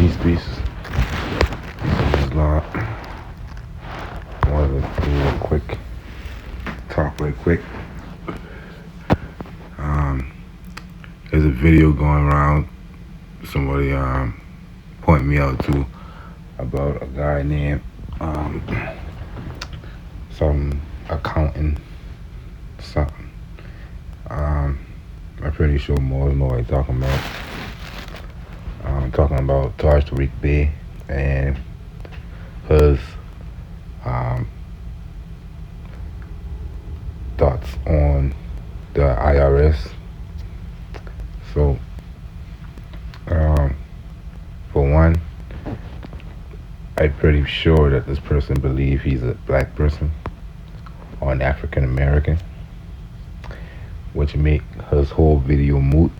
Peace. This is Lot. I wanted to do a quick talk right quick. There's a video going around. Somebody point me out to about a guy named some accountant something. I'm pretty sure more know what I'm talking about. Talking about Tariq Bey and his thoughts on the IRS. So, for one, I'm pretty sure that this person believes he's a black person or an African American, which make his whole video moot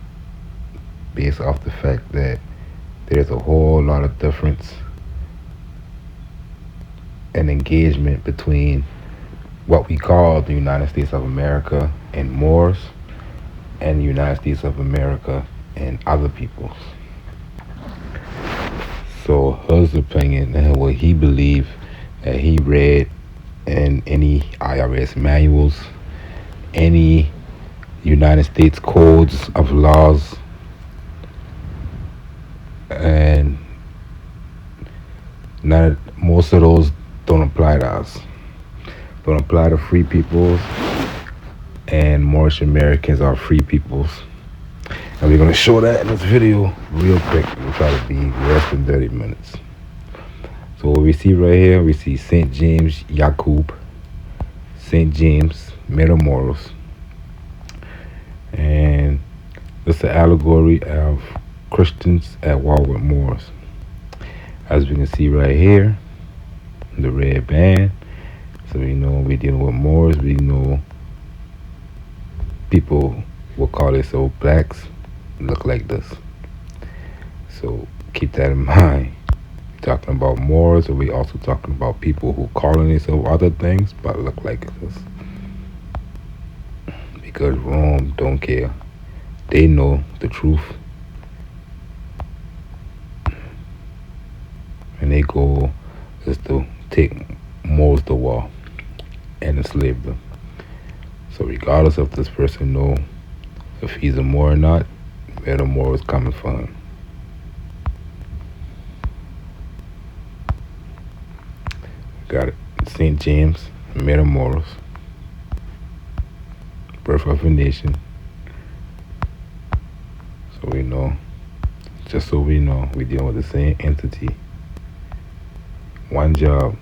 based off the fact that there's a whole lot of difference and engagement between what we call the United States of America and Moors and the United States of America and other peoples. So his opinion and what he believed that he read in any IRS manuals, any United States codes of laws, and most of those don't apply to us. Don't apply to free peoples, and Moorish Americans are free peoples. And we're going to show that in this video real quick. We'll try to be less than 30 minutes. So what we see right here, we see St. James Yaqub, St. James Matamoros. And it's an allegory of Christians at war with Moors. As we can see right here, the red band. So we know we're dealing with Moors. We know people will call themselves blacks look like this. So keep that in mind. We're talking about Moors, and we're also talking about people who calling themselves other things but look like this. Because Rome don't care. They know the truth. And their goal is to take Moors to war and enslave them. So regardless of this person know if he's a Moor or not, where the Moor is coming from. Got it. St. James Matamoros. Birth of a nation. So we know, just so we know, we're dealing with the same entity. One job,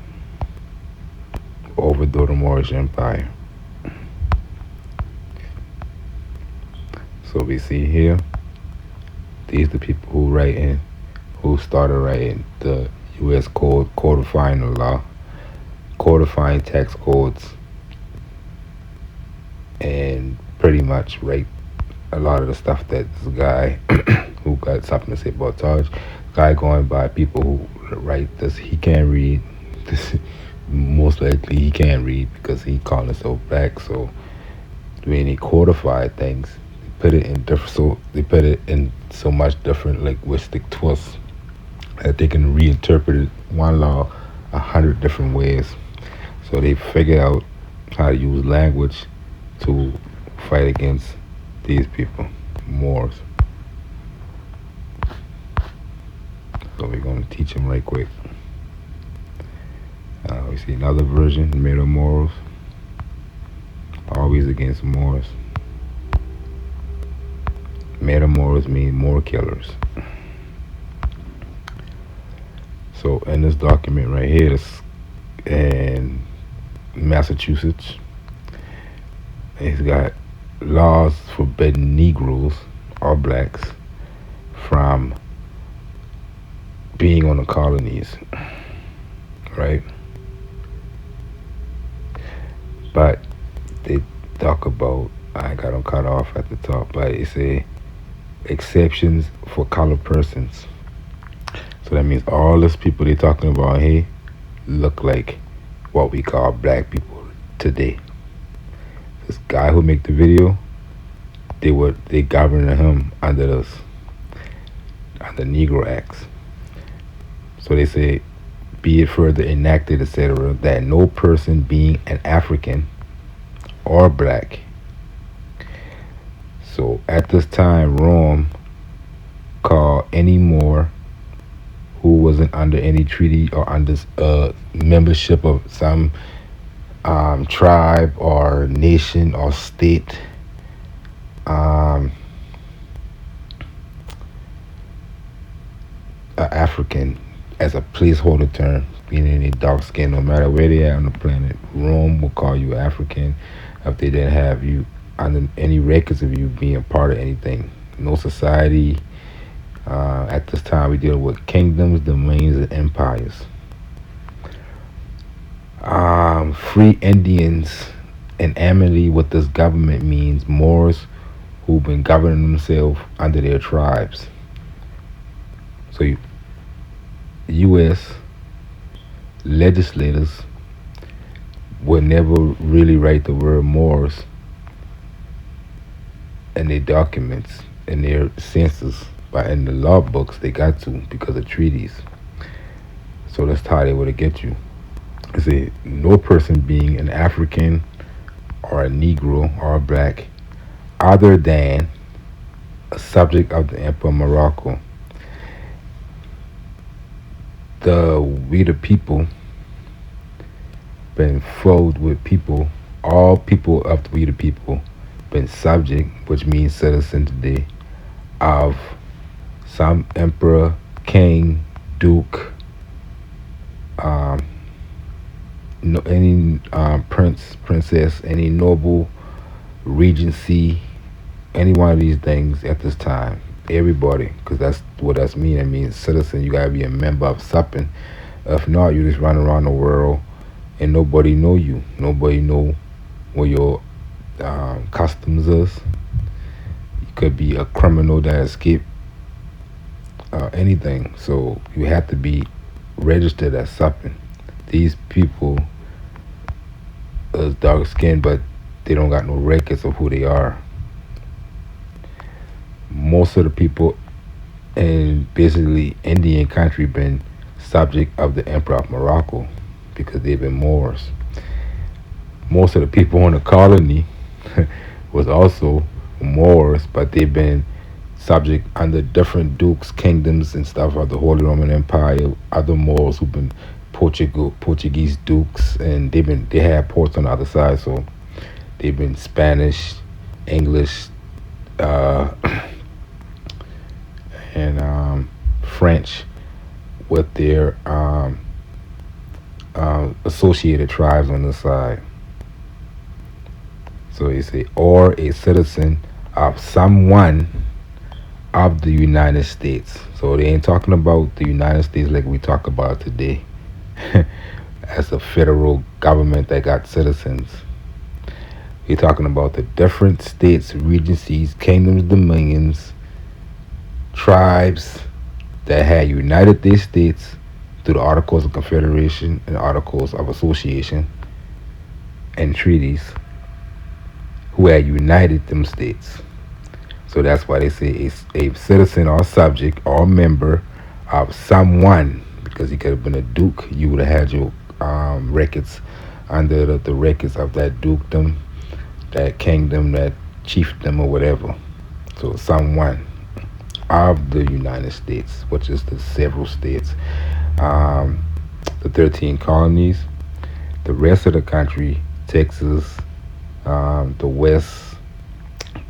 overthrow the Moorish Empire. So we see here, these are the people who started writing the U.S. code, codifying the law, codifying tax codes, and pretty much write a lot of the stuff that this guy who got something to say about Taj, guy going by people who write this, he can't read. This, most likely he can't read because he called himself black. So when he codified things, they put it in so much different linguistic twists that they can reinterpret one law 100 different ways. So they figure out how to use language to fight against these people, Moors. So we're going to teach them right quick. We see another version, Matamoros, always against Moors. Matamoros mean Moor killers. So in this document right here, this in Massachusetts, it's got laws forbidding Negroes or blacks from being on the colonies, right? But they talk about, I got them cut off at the top, but it say exceptions for colored persons. So that means all these people they're talking about here look like what we call black people today. This guy who make the video, they govern him under Negro Acts. So they say, be it further enacted, etc., that no person being an African or black. So at this time, Rome called any Moor who wasn't under any treaty or under membership of some tribe or nation or state, um, African, as a placeholder term, being any dark skin, no matter where they are on the planet. Rome will call you African if they didn't have you under any records of you being part of anything. No society. At this time, we deal with kingdoms, domains, and empires. Free Indians in amity with this government means Moors who've been governing themselves under their tribes. So, U.S. legislators would never really write the word Moors in their documents, in their census, but in the law books they got to because of treaties. So that's how they would get you. I say no person being an African or a Negro or a black other than a subject of the Emperor of Morocco. We the people been filled with people, all people of the we the people been subject, which means citizen today, of some emperor, king, duke, no, any prince, princess, any noble, regency, any one of these things at this time. Everybody, because that's what that's mean. It means citizen. You gotta be a member of something. If not, you just run around the world and nobody know you. Nobody know what your customs is. You could be a criminal that escaped anything. So you have to be registered as something. These people is dark skinned, but they don't got no records of who they are. Most of the people in basically Indian country been subject of the Emperor of Morocco because they've been Moors. Most of the people in the colony was also Moors, but they've been subject under different dukes, kingdoms, and stuff of the Holy Roman Empire. Other Moors who've been Portuguese dukes, and they had ports on the other side, so they've been Spanish, English, uh, and French with their associated tribes on the side. So you say, or a citizen of someone of the United States. So they ain't talking about the United States like we talk about today as a federal government that got citizens. We're talking about the different states, regencies, kingdoms, dominions, tribes that had united their states through the Articles of Confederation and Articles of Association and treaties, who had united them states. So that's why they say a citizen or subject or member of someone, because he could have been a duke. You would have had your records under the records of that dukedom, that kingdom, that chiefdom, or whatever. So someone of the United States, which is the several states, the 13 colonies, the rest of the country, Texas, the west,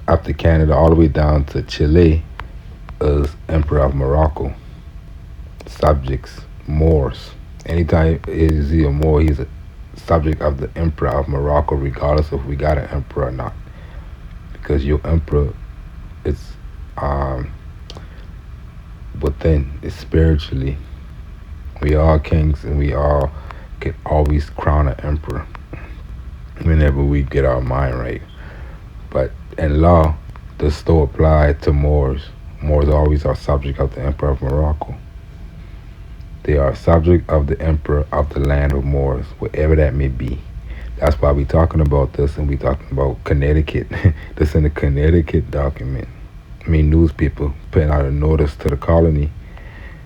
up to Canada, all the way down to Chile, is Emperor of Morocco. Subjects, Moors. Anytime is he a Moor, he's a subject of the Emperor of Morocco, regardless if we got an emperor or not. Because your emperor is within, is spiritually. We are kings and we all can always crown an emperor whenever we get our mind right. But in law, this still apply to Moors. Moors always are subject of the Emperor of Morocco. They are subject of the Emperor of the land of Moors, wherever that may be. That's why we talking about this, and we talking about Connecticut. This in the Connecticut document. I mean, newspaper putting out a notice to the colony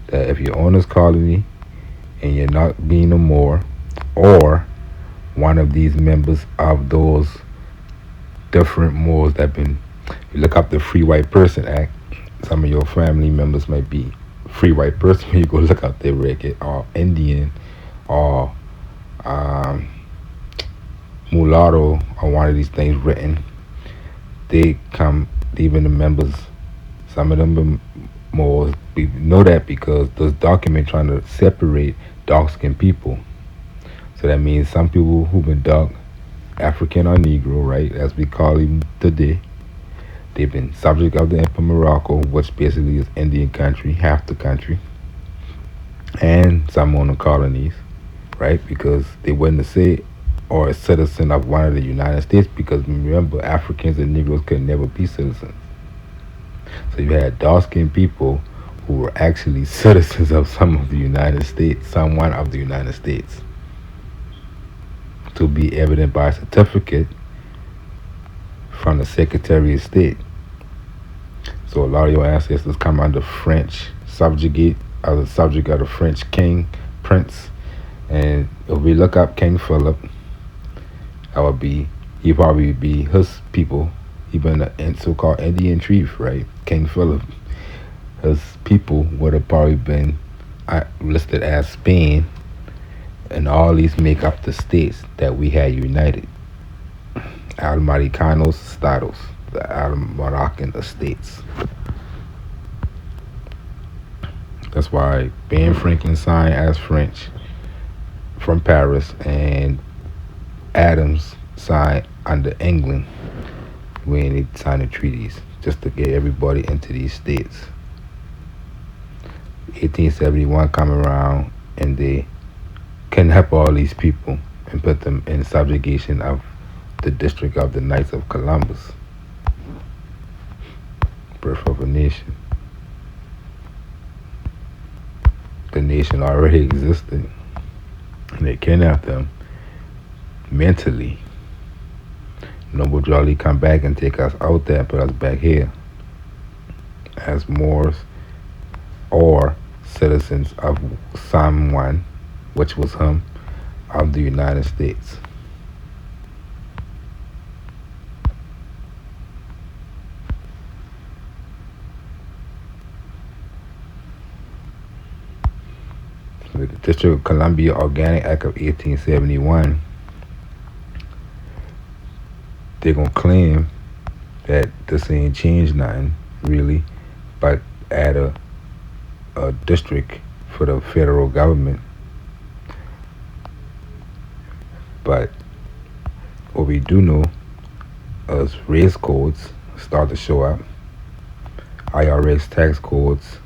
that if you own this colony, and you're not being a Moor or one of these members of those different Moors that been. You look up the Free White Person Act. Some of your family members might be free white person. When you go look up their record, or Indian, or um, mulatto, or one of these things written. They come, even the members. Some of them are Moors. We know that because those documents trying to separate dark skinned people. So that means some people who've been dark, African or Negro, right, as we call them today, they've been subject of the Empire Morocco, which basically is Indian country, half the country, and some on the colonies, right, because they wouldn't say or a citizen of one of the United States because remember Africans and Negroes could never be citizens. So you had dark skinned people who were actually citizens of some of the United States, someone of the United States, to be evident by a certificate from the Secretary of State. So a lot of your ancestors come under French subjugate, as a subject of the French king, prince. And if we look up King Philip, that would be, he probably be his people. He been a so-called Indian chief, right? King Philip. His people would have probably been listed as Spain, and all these make up the states that we had united. Almaricanos Estados, the Almoroccan estates. That's why Ben Franklin signed as French from Paris, and Adams signed under England when they signed the treaties, just to get everybody into these states. 1871 come around and they kidnap all these people and put them in subjugation of the District of the Knights of Columbus. Birth of a nation. The nation already existed, and they kidnapped them mentally. Noble Jolly come back and take us out there and put us back here as Moors or citizens of someone, which was him, of the United States. The District of Columbia Organic Act of 1871, they're going to claim that this ain't changed nothing, really, but add a district for the federal government. But what we do know is race codes start to show up. IRS tax codes,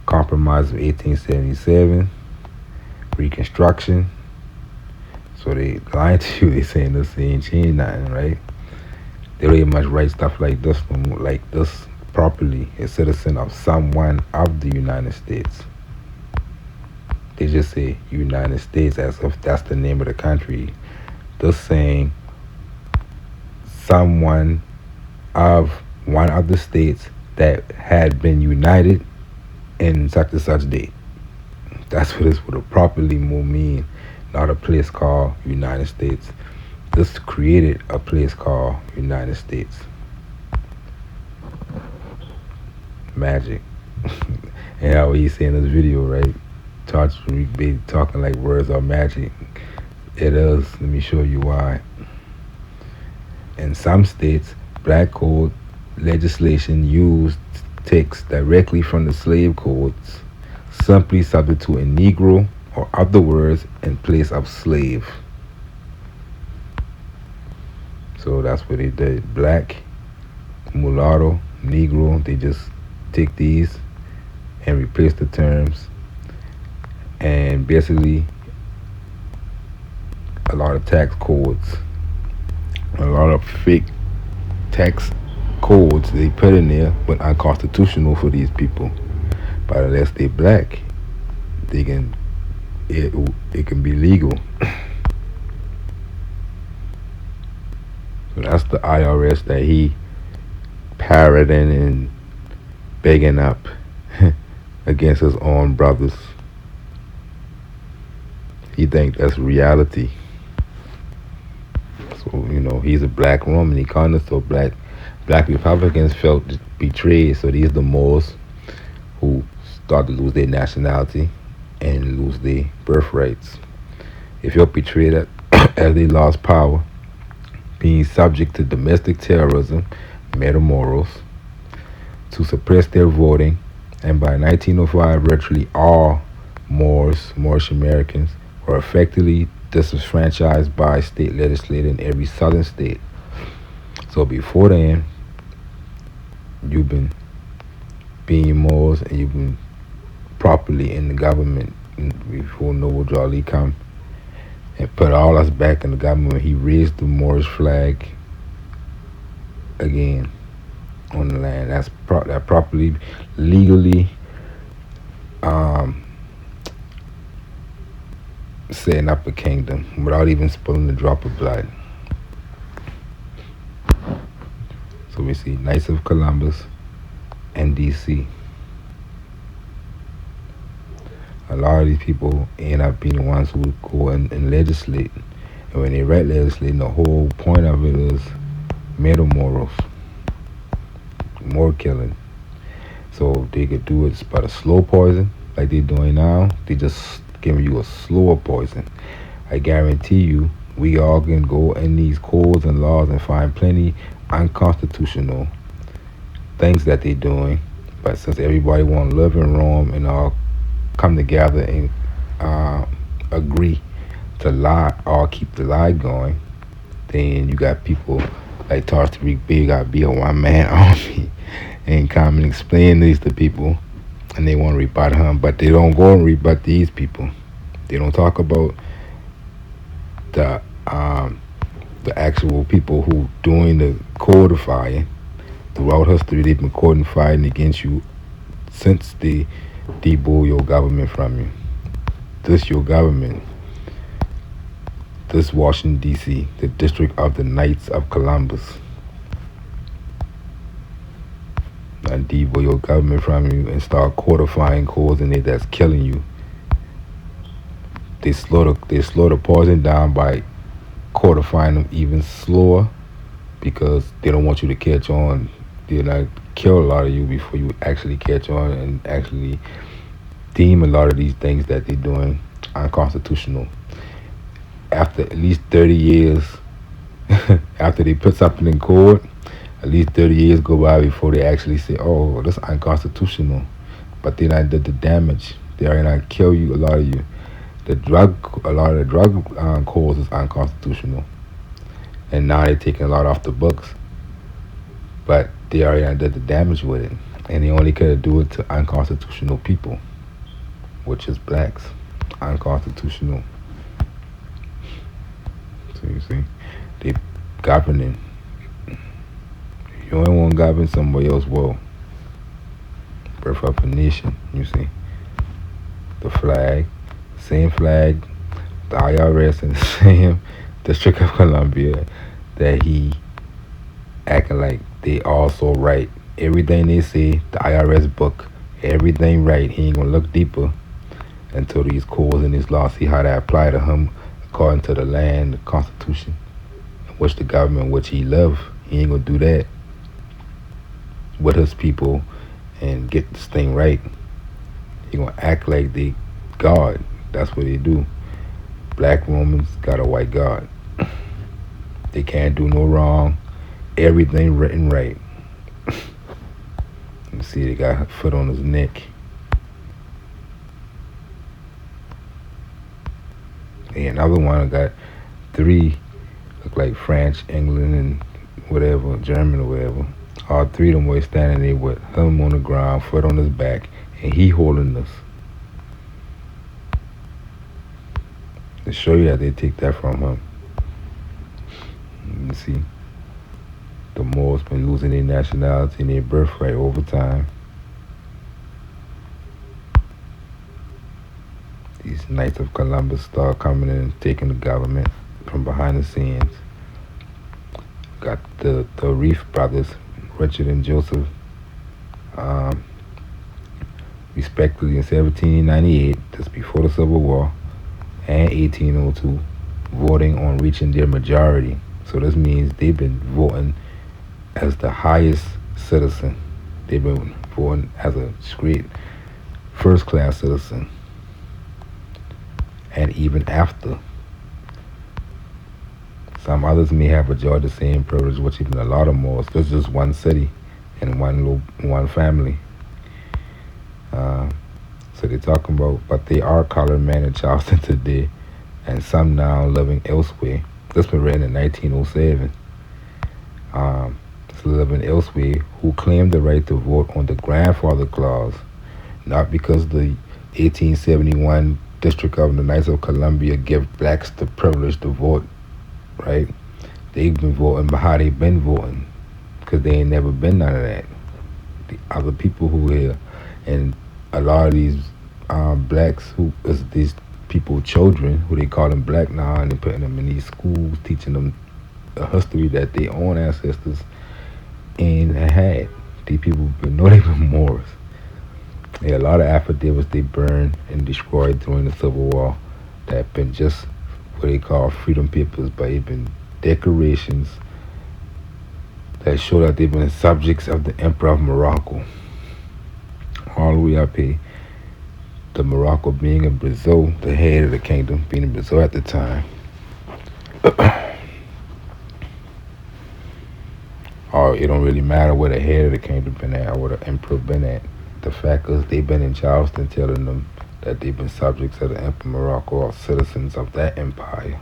Compromise of 1877, Reconstruction. So they lying to you, they saying this ain't changed nothing, right? They don't even much write stuff like this, like this properly, a citizen of someone of the United States. They just say United States as if that's the name of the country. They're saying someone of one of the states that had been united in such and such date. That's what this would have properly mean, not a place called United States. This created a place called United States. Magic. And how he's saying in this video, right? Be talking like words are magic. It is. Let me show you why. In some states, black code legislation used text directly from the slave codes, simply substituting Negro or other words in place of slave. So that's what they did. Black, mulatto, Negro, they just take these and replace the terms, and basically a lot of tax codes, a lot of fake tax codes they put in there, but unconstitutional for these people. But unless they black, they can it can be legal. So that's the IRS that he parroting and begging up against his own brothers. He think that's reality. So he's a black Roman. He called us so black Republicans felt betrayed. So these are the Moors who start to lose their nationality and lose their birthrights. If you're portrayed as they lost power, being subject to domestic terrorism, metamorals, to suppress their voting, and by 1905, virtually all Moorish Americans, were effectively disenfranchised by state legislature in every southern state. So before then, you've been being Moors and you've been properly in the government before Noble Drew Ali come and put all us back in the government. He raised the Moorish flag again on the land. That properly, legally um, setting up a kingdom without even spilling a drop of blood. So we see Knights of Columbus and DC. A lot of these people end up being the ones who go and legislate. And when they write legislating, the whole point of it is meta morals, more killing. So they could do it but a slow poison like they're doing now. They just giving you a slower poison. I guarantee you, we all can go in these codes and laws and find plenty unconstitutional things that they're doing. But since everybody want to live in Rome and all come together and agree to lie or keep the lie going, then you got people like Tariq Big got to be a one-man army and come and explain these to people, and they want to rebut him, but they don't go and rebut these people. They don't talk about the actual people who doing the codifying. Throughout history, they've been codifying against you since they debore your government from you. This your government. This Washington D.C., the District of the Knights of Columbus. And debore your government from you and start codifying codes in it that's killing you. They slow the poison down by codifying them even slower because they don't want you to catch on. They'll not kill a lot of you before you actually catch on and actually deem a lot of these things that they're doing unconstitutional. After at least 30 years, after they put something in court, at least 30 years go by before they actually say, oh, that's unconstitutional. But they not did the damage. They are not kill you, a lot of you. A lot of the drug codes is unconstitutional. And now they're taking a lot off the books. But they already did the damage with it. And they only could do it to unconstitutional people, which is blacks. Unconstitutional. So you see, they governing. You only want to govern somebody else well. Birth of a nation, you see. The flag, same flag, the IRS and the same District of Columbia that he acting like they also right. Everything they say, the IRS book, everything right. He ain't gonna look deeper until these codes and these laws, see how they apply to him according to the land, the Constitution, which the government which he love. He ain't gonna do that with his people and get this thing right. He gonna act like they God. That's what they do. Black Romans got a white God. They can't do no wrong. Everything written right. You see, they got a foot on his neck. And another one got three, look like France, England, and whatever, German or whatever. All three of them were standing there with him on the ground, foot on his back, and he holding us. To show you that they take that from him. You see, the Moors been losing their nationality and their birthright over time. These Knights of Columbus start coming in and taking the government from behind the scenes. Got the Reef brothers, Richard and Joseph, respectively in 1798, just before the Civil War, and 1802, voting on reaching their majority. So this means they've been voting as the highest citizen. They've been voting as a straight first class citizen. And even after, some others may have enjoyed the same privilege, which even a lot of more. There's just one city and one family. Uh, so they're talking about, but they are colored men in Charleston today, and some now living elsewhere. This was written in 1907. Um, living elsewhere who claim the right to vote on the grandfather clause, not because the 1871 District of the Knights of Columbia give blacks the privilege to vote, right? They've been voting, but how they been voting? Because they ain't never been none of that. The other people who here, and a lot of these blacks who is these people children who they call them black now, and they putting them in these schools, teaching them a history that their own ancestors ain't had. These people been know they been Moors. Yeah, a lot of affidavits they burned and destroyed during the Civil War that been just what they call freedom papers, but it been decorations that show that they've been subjects of the Emperor of Morocco. All the way up here, the Morocco being in Brazil, the head of the kingdom, being in Brazil at the time. Or it don't really matter where the head of the kingdom been at or where the emperor been at. The fact is they've been in Charleston telling them that they've been subjects of the Emperor Morocco or citizens of that empire.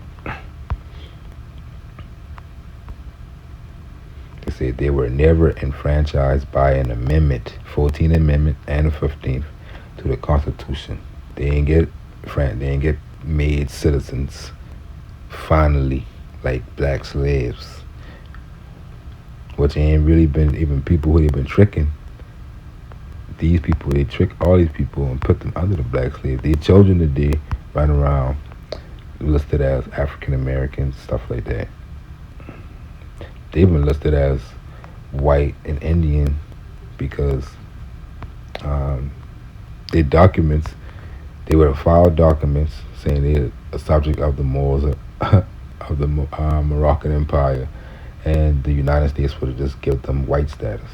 They said they were never enfranchised by an amendment, 14th Amendment and the 15th, to the Constitution. They ain't get made citizens finally like black slaves, which ain't really been even people who they've been tricking. These people, they trick all these people and put them under the black slaves. Their children today run around listed as African Americans, stuff like that. They've been listed as white and Indian because um, their documents, they would have filed documents saying they're a subject of the Moors of the Moroccan Empire, and the United States would have just given them white status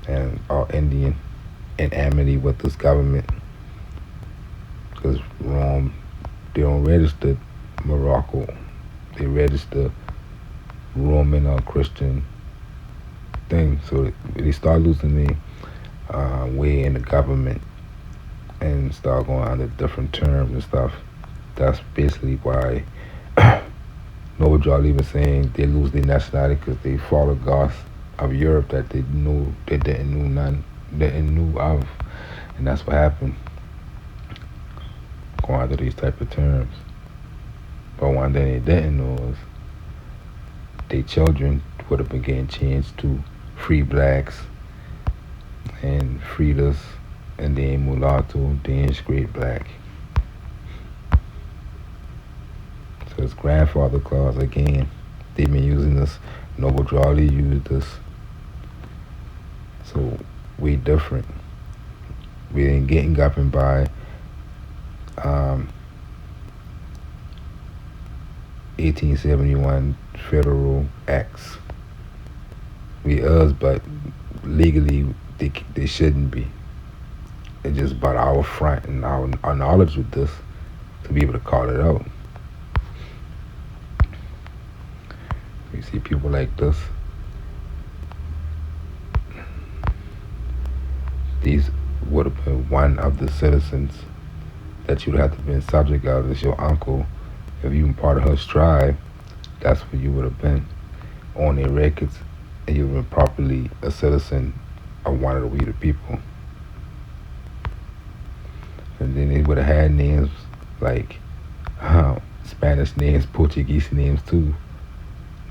and all Indian in amity with this government because Rome, they don't register Morocco, they register Roman or Christian thing. So they start losing their way in the government and start going under different terms and stuff. That's basically why Noble Jolly was saying they lose their nationality because they follow gods of Europe that they didn't know of, and that's what happened. Going under these type of terms. But one thing they didn't know is their children would have been getting changed to free blacks and freeders, and then mulatto, then straight black. So it's grandfather clause again. They've been using this. Noble Drawley used this. So we different. We ain't getting governed by 1871 federal acts. We us, but legally they shouldn't be. It's just about our front and our knowledge with this to be able to call it out. We see people like this. These would have been one of the citizens that you'd have to be subject of as your uncle. If you were part of her tribe, that's what you would have been on their records, and you would have been properly a citizen of one of the we the people. And then they would have had names like Spanish names, Portuguese names too,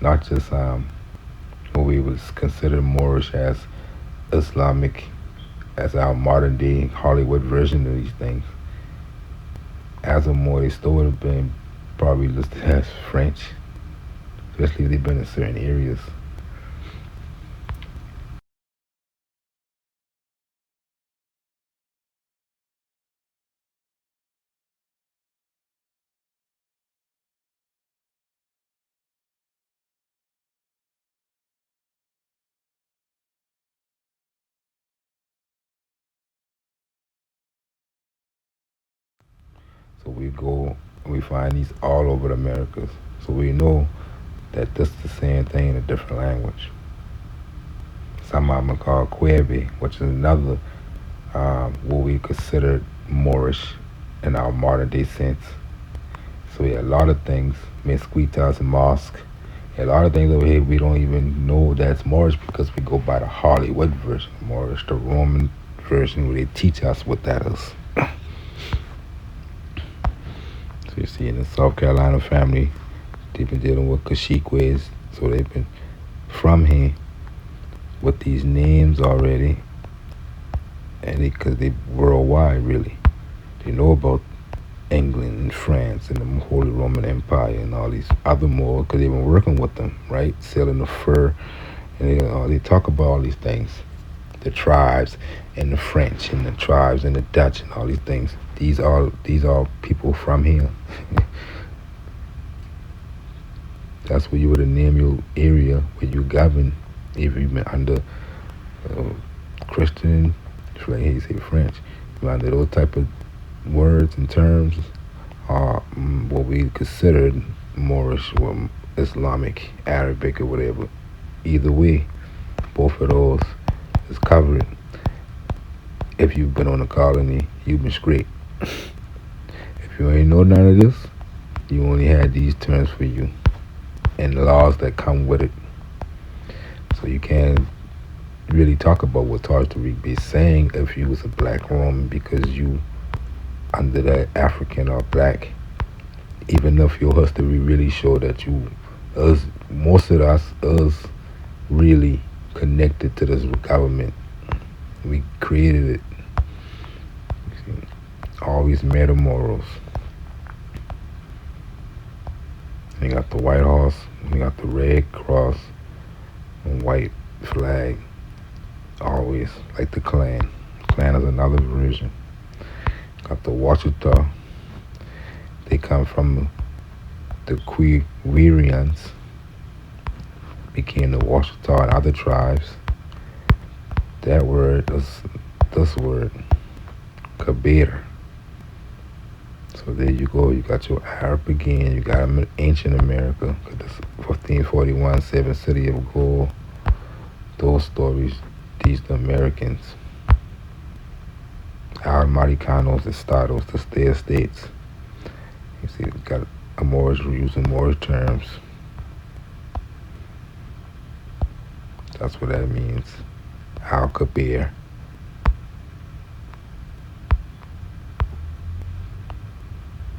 not just what we was considered Moorish as Islamic, as our modern day Hollywood version of these things. As a Moor, they still would have been probably listed as French, especially if they've been in certain areas. So we go and we find these all over the Americas. So we know that this is the same thing in a different language. Some of them are called Quebe, which is another what we consider Moorish in our modern day sense. So yeah, a lot of things, Mesquitas and mosque, a lot of things over here we don't even know that's Moorish because we go by the Hollywood version of Moorish, the Roman version where they teach us what that is. So you see in the South Carolina family, they've been dealing with Kashikways, so they've been from here with these names already, and because they worldwide really, they know about England and France and the Holy Roman Empire and all these other more because they've been working with them, right? Selling the fur, and they talk about all these things, the tribes and the French and the tribes and the Dutch and all these things. These are people from here. That's where you would name your area where you govern if you've been under Christian, like he say French, you're under those type of words and terms are what we considered Moorish or Islamic, Arabic or whatever. Either way, both of those is covered. If you've been on a colony, you've been straight. If you ain't know none of this, you only had these terms for you and the laws that come with it. So you can't really talk about what Taj Tariq be saying if you was a black Roman because you under that African or black, even if your history really show that you us most of us really connected to this government. We created it. You see, always metamorals. We got the White Horse, we got the Red Cross and white flag. Always like the Klan. Klan is another version. Got the Wachita. They come from the Quirians, became the Wachita and other tribes. That word is this word, Kabir. So there you go. You got your Arab again. You got ancient America. Got this 1541, Seven City of Gold. Those stories. These the Americans. Our Americanos, the Estados, the state states. You see, we got a Moorish using Moorish terms. That's what that means. Al Kabir.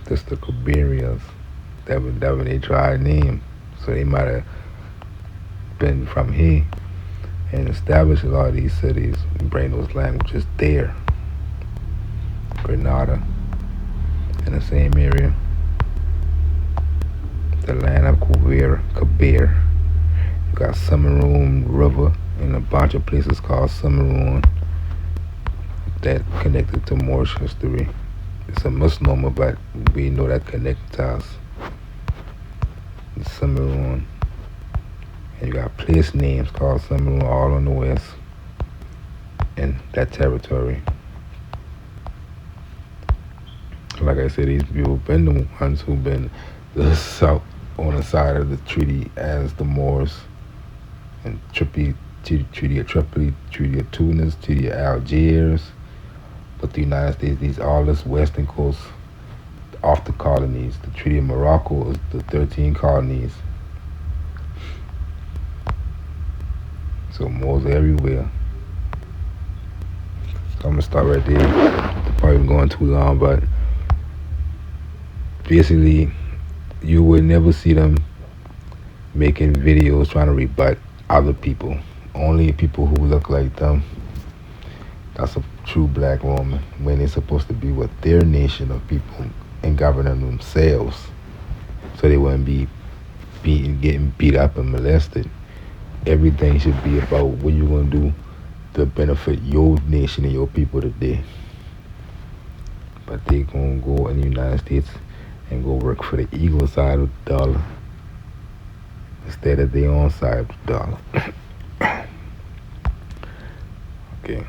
That's the Kabirians. That was they tried name. So they might have been from here and established a lot of these cities and bring those languages there. Grenada in the same area. The land of Kabir. You got Summeroon River and a bunch of places called Summeroon that connected to Moorish history. It's a misnomer, but we know that connected to us. Summeroon. And you got place names called Summeroon all on the west in that territory. Like I said, these people been the ones who've been the south on the side of the treaty as the Moors and Treaty of Tripoli, Treaty of Tunis, Treaty of Algiers. But the United States, these all this western coast off the colonies. The Treaty of Morocco is the 13 colonies. So Moors are everywhere. So I'm gonna start right there. Probably going too long, but basically you would never see them making videos trying to rebut other people. Only people who look like them. That's a true black woman when they're supposed to be with their nation of people and governing themselves. So they wouldn't be getting beat up and molested. Everything should be about what you're gonna do to benefit your nation and your people today. But they gonna go in the United States and go work for the ego side of the dollar instead of their own side of the dollar. Okay.